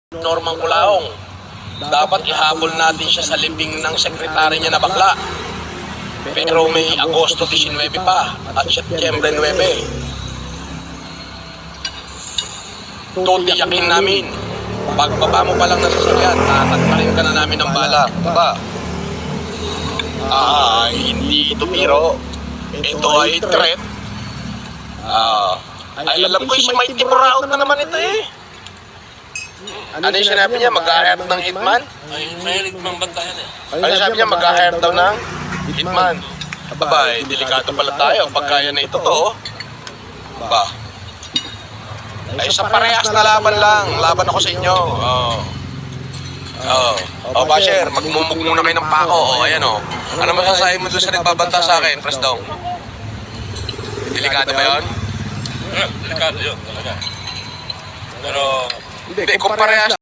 Normang Culaong. Dapat ihabol natin siya sa libing ng sekretary niya na bakla. Pero may Agosto 19 pa at Setyembre 9. Tutiyakin namin. Pagbaba mo pa lang ng sasakyan, tatakparin ka na namin ng bala. Diba? Hindi ito biro. Ito ay threat. Ay alam ko si Mighty Buraot na naman ito eh. Ano yung sinabi niya? Mag-a-hire ng hitman? Ay, may hitman banta yan eh. Ano sabi niya? Mag-a-hire daw ng hitman. Abay, delikado pala tayo. Pagkaya na ito to. Ba? Ay, sa parehas na laban lang. Laban ako sa inyo. Basher, magmumug muna kayo ng pako. Ayan o. Ano masasabi mo doon sa nagbabanta sa akin, Presdong? Delikado ba yun? Delikado yun talaga. Pero Hindi, kung parehas